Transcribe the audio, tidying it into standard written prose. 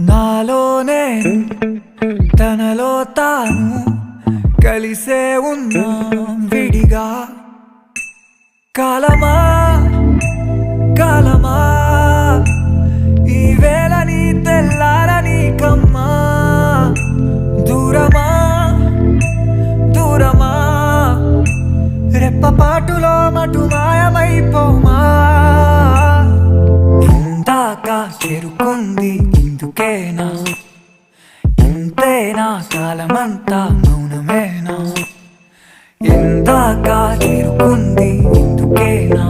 నాలోనే తనలో తాను కలిసే ఉన్నాం విడిగా. కాలమా కాలమా ఈ వేళ నీ తెల్లారని కమ్మా. దూరమా దూరమా రెప్పపాటులో మటు మాయమైపోమా. ఇందాక చేరుకుంది ఇందుకేనా, ఇంతేనా కాలమంతా మౌనమేనా. ఇందాక చేరుకుంది ఇందుకేనా.